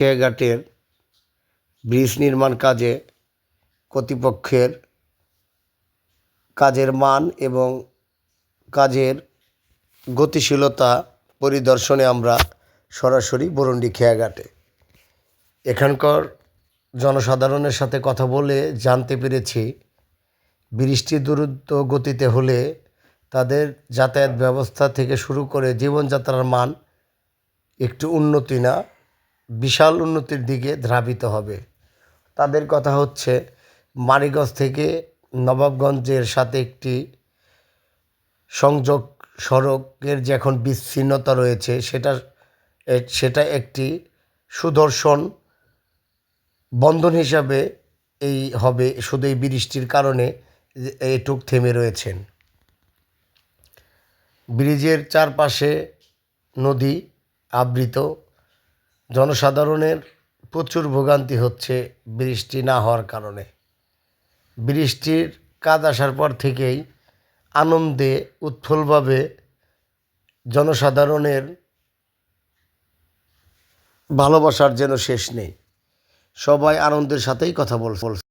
খেয়াঘাটের bridge নির্মাণ কাজে কর্তৃপক্ষের কাজের মান এবং কাজের গতিশীলতা পরিদর্শনে আমরা সরাসরি বরুণ্ডি খেয়াঘাটে। এখানকার জনসাধারণের সাথে কথা বলে জানতে পেরেছি বৃষ্টি দ্রুত গতিতে হলে তাদের যাতায়াত ব্যবস্থা থেকে শুরু করে জীবনযাত্রার মান একটু উন্নতি না বিশাল উন্নতির দিকে ধাবিত হবে। তাদের কথা হচ্ছে মানিকগঞ্জ থেকে নবাবগঞ্জের সাথে একটি সংযোগ সড়কের যে এখন বিচ্ছিন্নতা রয়েছে সেটা একটি সুদর্শন বন্ধন হিসাবে হবে। শুধু এই বৃষ্টির কারণে এটুক থেমে রয়েছেন। ব্রিজের চারপাশে নদী আবৃত, জনসাধারণের প্রচুর ভোগান্তি হচ্ছে বৃষ্টি না হওয়ার কারণে। বৃষ্টির কাজ আসার পর থেকেই আনন্দে উৎফুল্লভাবে জনসাধারণের ভালোবাসার যেন শেষ নেই। সবাই আনন্দের সাথেই কথা বলছে।